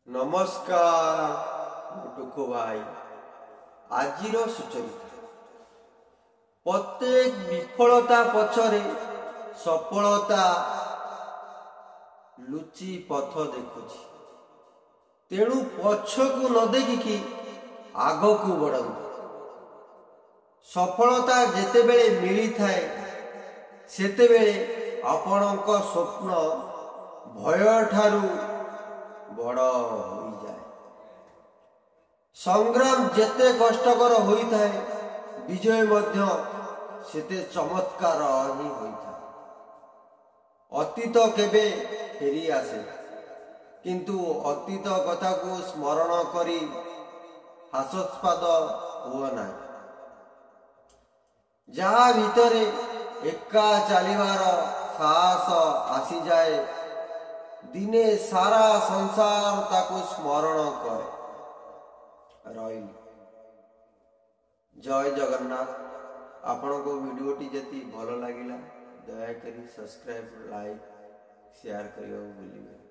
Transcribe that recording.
नमस्कार टुकु भाई आजिर सुचरिता प्रत्येक विफलता पछरे सफलता लुचि पथ देखुछि तेणु पछकु न देखिकी आगकु बढ़ंतु। सफलता जेतेबेले मिली थाए सेतेबेले आपणक स्वप्न भय ठारू बड़ हो जाए। संग्राम जेते कष्टकर होता है विजय मध्य सेते चमत्कार ही होता है। अतीत केबे फेरी आसे किंतु अतीत कथा को स्मरण करी हास्यास्पद हुआ ना। जहा भितरे एका चलिबार साहस आसी जाए दिने सारा संसार ताको स्मरण करे रही। जय जगन्नाथ। आपण को वीडियोटी जति भल लगिला दयाकरी सब्सक्राइब लाइक शेयर करियो भूलिबे।